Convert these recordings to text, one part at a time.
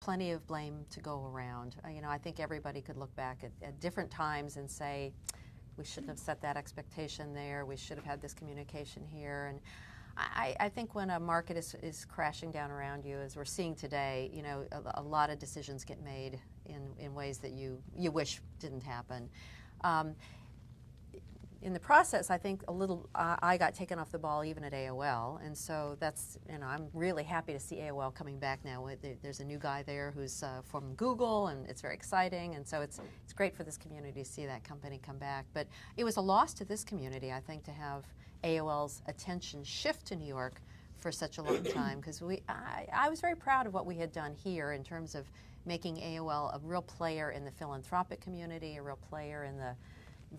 plenty of blame to go around. I think everybody could look back at different times and say, we shouldn't have set that expectation there, we should have had this communication here. And I think when a market is crashing down around you, as we're seeing today, a lot of decisions get made in ways that you wish didn't happen. In the process, I think I got taken off the ball even at AOL, and so that's, I'm really happy to see AOL coming back now. There's a new guy there who's from Google, and it's very exciting, and so it's great for this community to see that company come back. But it was a loss to this community, I think, to have AOL's attention shift to New York for such a long time, because I was very proud of what we had done here in terms of making AOL a real player in the philanthropic community, a real player in the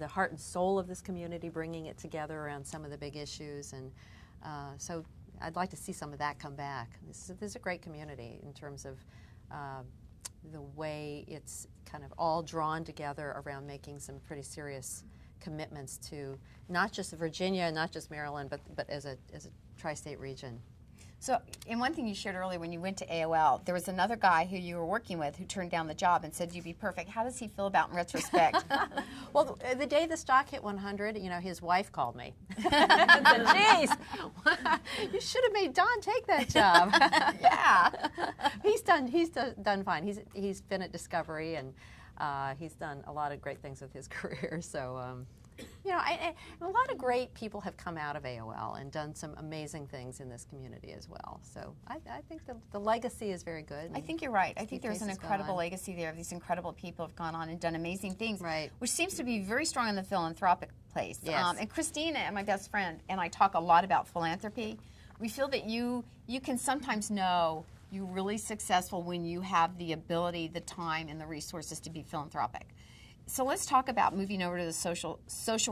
heart and soul of this community, bringing it together around some of the big issues. And so I'd like to see some of that come back. This is a great community in terms of the way it's kind of all drawn together around making some pretty serious commitments to not just Virginia, not just Maryland, but as a tri-state region. So, and one thing you shared earlier when you went to AOL, there was another guy who you were working with who turned down the job and said you'd be perfect. How does he feel about in retrospect? Well, the day the stock hit 100, his wife called me. Said, geez, you should have made Don take that job. Yeah. He's done fine. He's been at Discovery, and he's done a lot of great things with his career. So, a lot of great people have come out of AOL and done some amazing things in this community as well. So I think the legacy is very good. I think you're right. I think there's an incredible legacy there. These incredible people have gone on and done amazing things, right? Which seems to be very strong in the philanthropic place. Yes. And Christina, my best friend, and I talk a lot about philanthropy. We feel that you can sometimes know you're really successful when you have the ability, the time, and the resources to be philanthropic. So let's talk about moving over to the social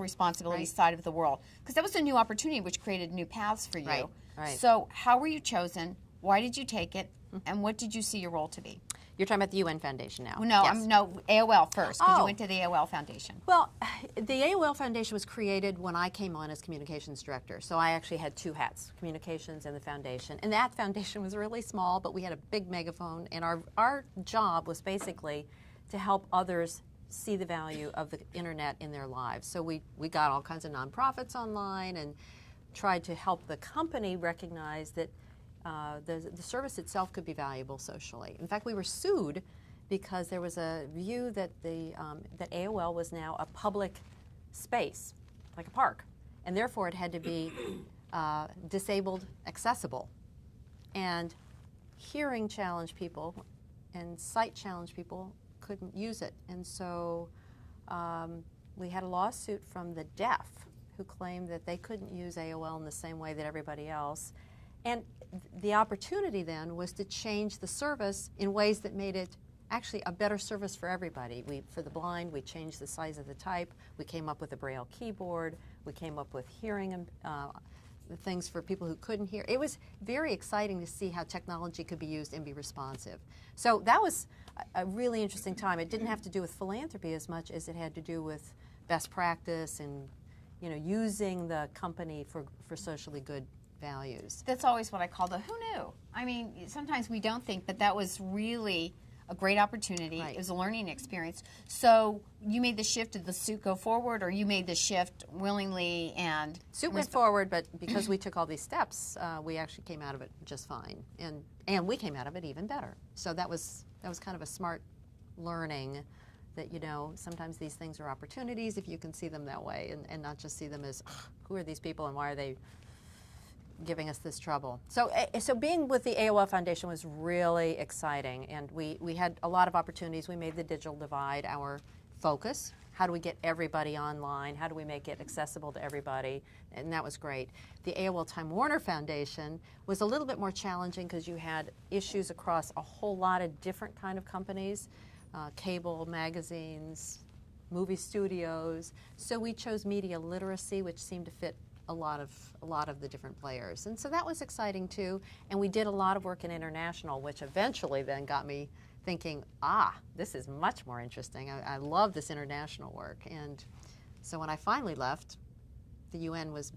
responsibility side of the world, because that was a new opportunity which created new paths for you. Right. So how were you chosen? Why did you take it? And what did you see your role to be? You're talking about the UN Foundation now. No, yes. No, AOL first, because you went to the AOL Foundation. Well, the AOL Foundation was created when I came on as communications director. So I actually had two hats, communications and the foundation. And that foundation was really small, but we had a big megaphone. And our job was basically to help others see the value of the internet in their lives. So we got all kinds of nonprofits online and tried to help the company recognize that the service itself could be valuable socially. In fact, we were sued because there was a view that that AOL was now a public space, like a park, and therefore it had to be disabled accessible. And hearing challenged people and sight challenged people couldn't use it. And so we had a lawsuit from the deaf who claimed that they couldn't use AOL in the same way that everybody else. And the opportunity then was to change the service in ways that made it actually a better service for everybody. For the blind, we changed the size of the type. We came up with a Braille keyboard. We came up with hearing things for people who couldn't hear. It was very exciting to see how technology could be used and be responsive. So that was a really interesting time. It didn't have to do with philanthropy as much as it had to do with best practice and using the company for socially good values. That's always what I call the who knew. I mean, sometimes we don't think, but that was really a great opportunity. Right. It was a learning experience. So you made the shift. Did the suit go forward, or you made the shift willingly? And suit went forward, but because we took all these steps, we actually came out of it just fine, and we came out of it even better. So that was kind of a smart learning that sometimes these things are opportunities if you can see them that way, and not just see them as who are these people and why are they giving us this trouble. So being with the AOL Foundation was really exciting, and we had a lot of opportunities. We made the digital divide our focus. How do we get everybody online? How do we make it accessible to everybody? And that was great. The AOL Time Warner Foundation was a little bit more challenging because you had issues across a whole lot of different kind of companies, cable, magazines, movie studios. So we chose media literacy, which seemed to fit a lot of the different players. And so that was exciting too. And we did a lot of work in international, which eventually then got me thinking, this is much more interesting. I love this international work. And so when I finally left, the UN was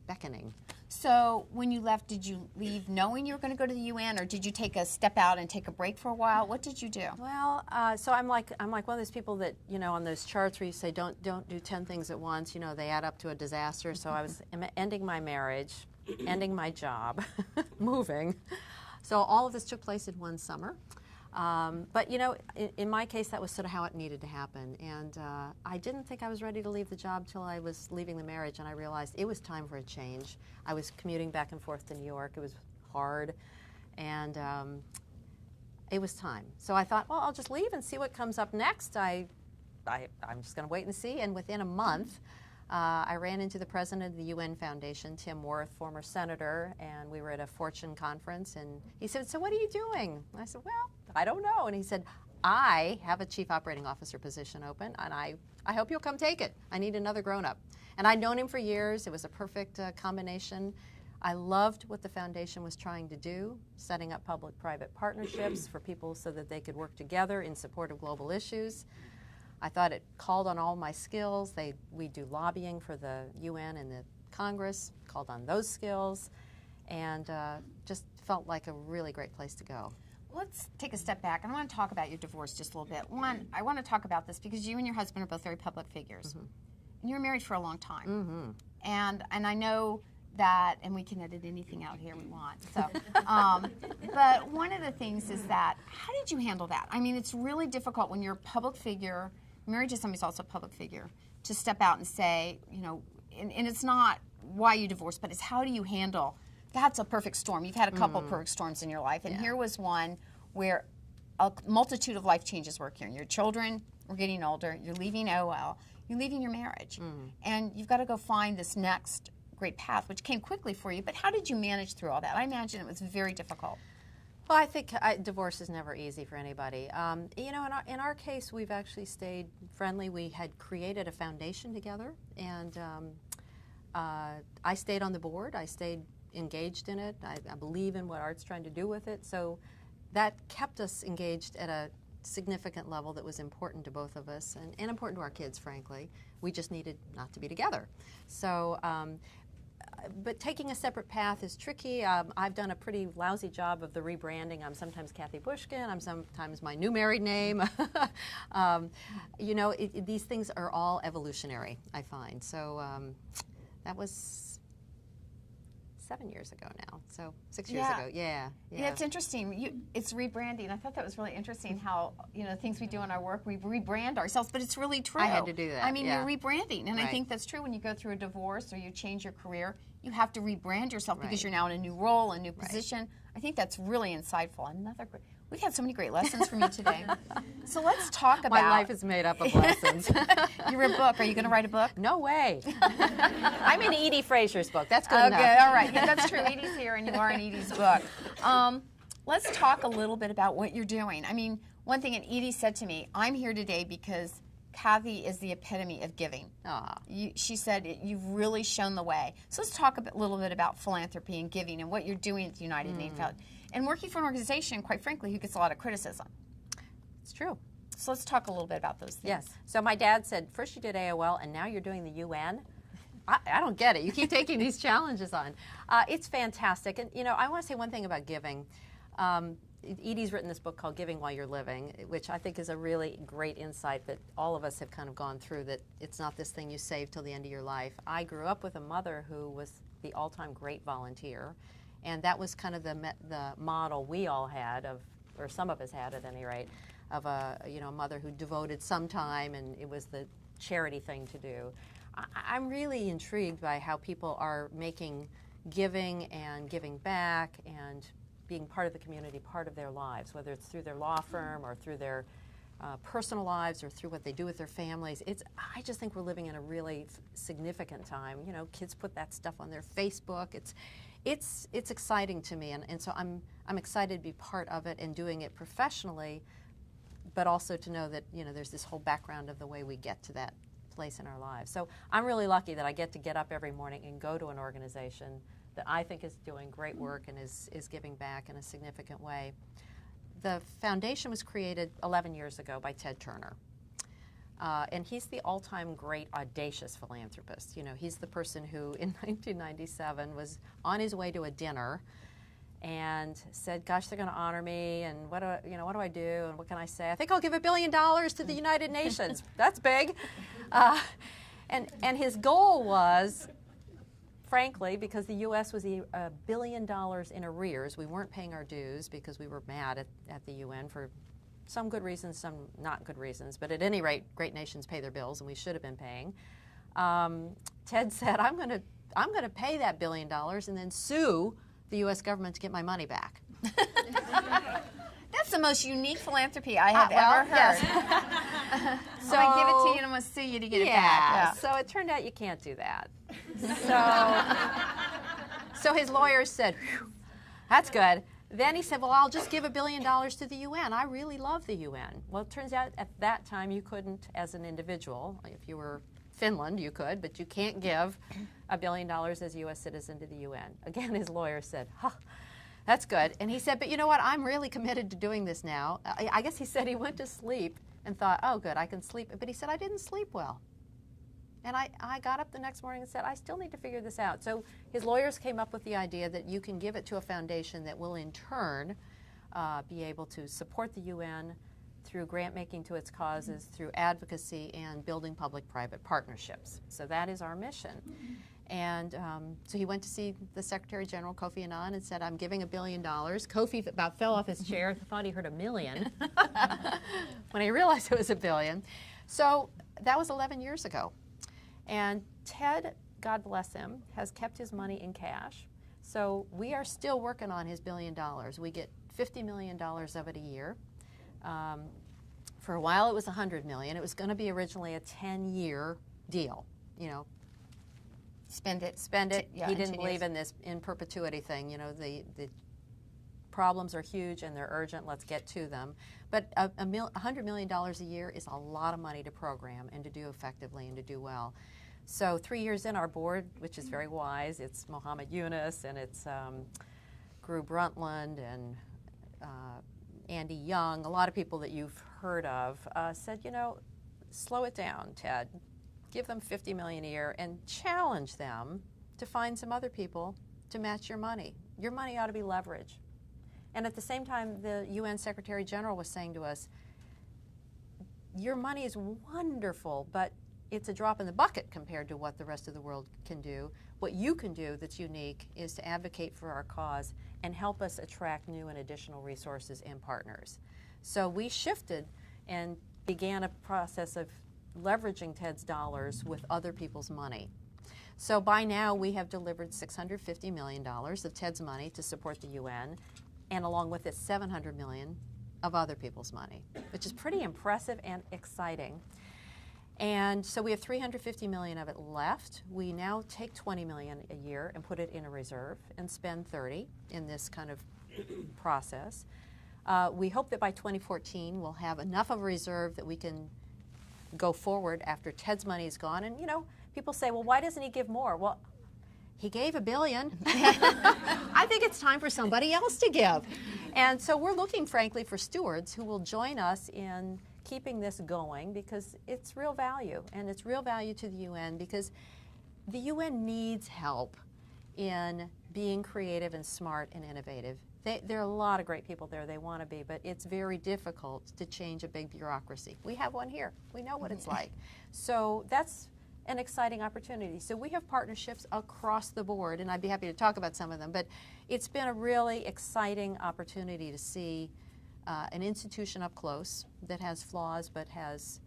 beckoning. So when you left, did you leave knowing you were going to go to the UN, or did you take a step out and take a break for a while? What did you do? Well, so I'm like one of those people that, on those charts where you say don't do 10 things at once. They add up to a disaster. So I was ending my marriage, ending my job, moving. So all of this took place in one summer. But in my case, that was sort of how it needed to happen. And I didn't think I was ready to leave the job till I was leaving the marriage, and I realized it was time for a change. I was commuting back and forth to New York. It was hard, and it was time. So I thought, well, I'll just leave and see what comes up next. I'm just going to wait and see. And within a month, I ran into the president of the UN Foundation, Tim Worth, former senator, and we were at a Fortune conference, and he said, so what are you doing? And I said, well, I don't know. And he said, I have a chief operating officer position open, and I hope you'll come take it. I need another grown-up. And I'd known him for years. It was a perfect combination. I loved what the foundation was trying to do, setting up public-private partnerships for people so that they could work together in support of global issues. I thought it called on all my skills. We do lobbying for the UN and the Congress, called on those skills, and just felt like a really great place to go. Let's take a step back, and I want to talk about your divorce just a little bit. One, I want to talk about this because you and your husband are both very public figures, and you were married for a long time. And I know that, and we can edit anything out here we want. So, but one of the things is that, how did you handle that? I mean, it's really difficult when you're a public figure, married to somebody who's also a public figure, to step out and say, and it's not why you divorced, but it's how do you handle, that's a perfect storm. You've had a couple of perfect storms in your life, and here was one where a multitude of life changes were occurring. Your children were getting older, you're leaving OL, you're leaving your marriage, and you've got to go find this next great path, which came quickly for you, but how did you manage through all that? I imagine it was very difficult. Well, I think divorce is never easy for anybody. In our case, we've actually stayed friendly. We had created a foundation together, and I stayed on the board. I stayed engaged in it. I believe in what Art's trying to do with it. So that kept us engaged at a significant level that was important to both of us and important to our kids, frankly. We just needed not to be together. So, but taking a separate path is tricky. I've done a pretty lousy job of the rebranding. I'm sometimes Kathy Bushkin. I'm sometimes my new married name. These things are all evolutionary, I find. So that was 7 years ago now, so 6 years ago. Yeah, it's interesting. It's rebranding. I thought that was really interesting how, things we do in our work, we rebrand ourselves, but it's really true. I had to do that. I mean, you're rebranding, and I think that's true when you go through a divorce or you change your career. You have to rebrand yourself because you're now in a new role, a new position. I think that's really insightful. We've had so many great lessons from you today. So let's talk about... My life is made up of lessons. You're a book. Are you going to write a book? No way. I'm in Edie Fraser's book. That's good enough. Okay, all right. Yeah, that's true. Edie's here, and you are in Edie's book. Let's talk a little bit about what you're doing. I mean, one thing, and Edie said to me, I'm here today because Kathy is the epitome of giving. She said, you've really shown the way. So let's talk a little bit about philanthropy and giving and what you're doing at the United Nations and working for an organization, quite frankly, who gets a lot of criticism. It's true. So let's talk a little bit about those things. Yes. So my dad said, first you did AOL, and now you're doing the UN. I don't get it. You keep taking these challenges on. It's fantastic. And, I want to say one thing about giving. Edie's written this book called Giving While You're Living, which I think is a really great insight that all of us have kind of gone through, that it's not this thing you save till the end of your life. I grew up with a mother who was the all-time great volunteer, and that was kind of the model we all had, or some of us had at any rate, of a mother who devoted some time, and it was the charity thing to do. I'm really intrigued by how people are making giving and giving back and being part of the community part of their lives, whether it's through their law firm or through their personal lives or through what they do with their families. I just think we're living in a really significant time. Kids put that stuff on their Facebook. It's exciting to me, and so I'm excited to be part of it and doing it professionally, but also to know that there's this whole background of the way we get to that place in our lives. So I'm really lucky that I get up every morning and go to an organization that I think is doing great work and is giving back in a significant way. The foundation was created 11 years ago by Ted Turner. And he's the all-time great audacious philanthropist. You know, he's the person who in 1997 was on his way to a dinner and said, gosh, they're going to honor me, and what do I do, and what can I say? I think I'll give $1 billion to the United Nations. That's big. And his goal was, frankly, because the U.S. was $1 billion in arrears. We weren't paying our dues because we were mad at the UN for some good reasons, some not good reasons. But at any rate, great nations pay their bills, and we should have been paying. Ted said, I'm going to pay that $1 billion and then sue the U.S. government to get my money back. That's the most unique philanthropy I have ever heard. Yes. So I give it to you and I'm going to sue you to get it back. Yeah. So it turned out you can't do that. So his lawyers said, "Phew, that's good." Then he said, well, I'll just give $1 billion to the UN. I really love the UN. Well, it turns out at that time you couldn't as an individual. If you were Finland, you could, but you can't give $1 billion as a U.S. citizen to the UN. Again, his lawyer said, that's good. And he said, but you know what? I'm really committed to doing this now. I guess he said he went to sleep and thought, oh, good, I can sleep. But he said, I didn't sleep well. And I got up the next morning and said, I still need to figure this out. So his lawyers came up with the idea that you can give it to a foundation that will in turn be able to support the UN through grant making to its causes, through advocacy, and building public-private partnerships. So that is our mission. And so he went to see the Secretary General, Kofi Annan, and said, I'm giving $1 billion. Kofi about fell off his chair, thought he heard $1 million, when he realized it was $1 billion. So that was 11 years ago. And Ted, God bless him, has kept his money in cash. So we are still working on his $1 billion. We get $50 million of it a year. For a while it was $100 million. It was going to be originally a 10-year deal. You know, Spend it. He didn't believe in this in perpetuity thing. You know, the problems are huge and they're urgent. Let's get to them. But $100 million a year is a lot of money to program and to do effectively and to do well. So 3 years in, our board, which is very wise, it's Mohammed Yunus and it's Gru Brundtland and Andy Young, a lot of people that you've heard of, said, you know, slow it down, Ted. Give them $50 million a year and challenge them to find some other people to match your money. Your money ought to be leveraged. And at the same time, the UN Secretary General was saying to us, your money is wonderful, but it's a drop in the bucket compared to what the rest of the world can do. What you can do that's unique is to advocate for our cause and help us attract new and additional resources and partners. So we shifted and began a process of leveraging Ted's dollars with other people's money. So by now we have delivered $650 million of Ted's money to support the UN, and along with it $700 million of other people's money, which is pretty impressive and exciting. And so we have $350 million of it left. We now take $20 million a year and put it in a reserve and spend $30 in this kind of process. We hope that by 2014 we'll have enough of a reserve that we can go forward after Ted's money is gone. And you know, people say, well, why doesn't he give more? Well, he gave $1 billion. I think it's time for somebody else to give. And so we're looking, frankly, for stewards who will join us in keeping this going, because it's real value, and it's real value to the UN, because the UN needs help in being creative and smart and innovative. There are a lot of great people there, they want to be, but it's very difficult to change a big bureaucracy. We have one here. We know what it's like. So that's an exciting opportunity. So we have partnerships across the board, and I'd be happy to talk about some of them, but it's been a really exciting opportunity to see an institution up close that has flaws but has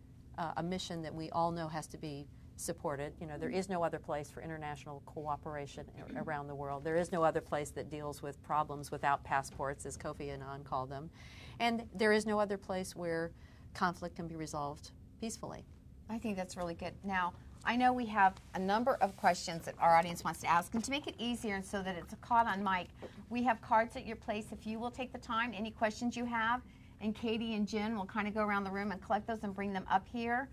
a mission that we all know has to be supported. You know, there is no other place for international cooperation around the world. There is no other place that deals with problems without passports, as Kofi Annan called them. And there is no other place where conflict can be resolved peacefully. I think that's really good. Now, I know we have a number of questions that our audience wants to ask, and to make it easier and so that it's caught on mic, we have cards at your place. If you will take the time, any questions you have, and Katie and Jen will kind of go around the room and collect those and bring them up here,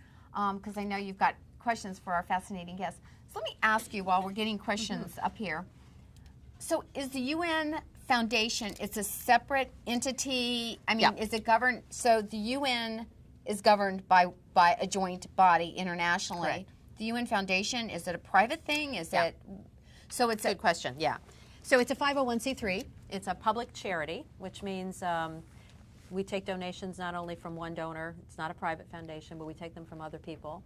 because I know you've got questions for our fascinating guests. So let me ask you while we're getting questions up here. So is the UN Foundation, it's a separate entity? I mean, Yeah. Is it governed? So the UN is governed by a joint body internationally. Correct. The UN Foundation, is it a private thing? Is Yeah. it? So it's Good question, yeah. So it's a 501c3. It's a public charity, which means we take donations not only from one donor, it's not a private foundation, but we take them from other people.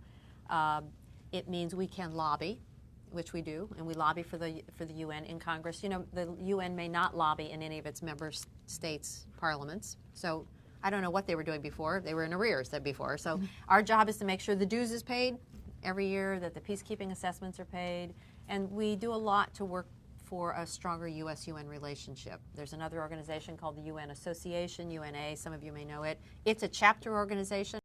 It means we can lobby, which we do, and we lobby for the UN in Congress. You know, the UN may not lobby in any of its member states' parliaments. So I don't know what they were doing before. They were in arrears before. So our job is to make sure the dues is paid every year, that the peacekeeping assessments are paid, and we do a lot to work for a stronger U.S.-UN relationship. There's another organization called the UN Association, UNA, some of you may know it. It's a chapter organization.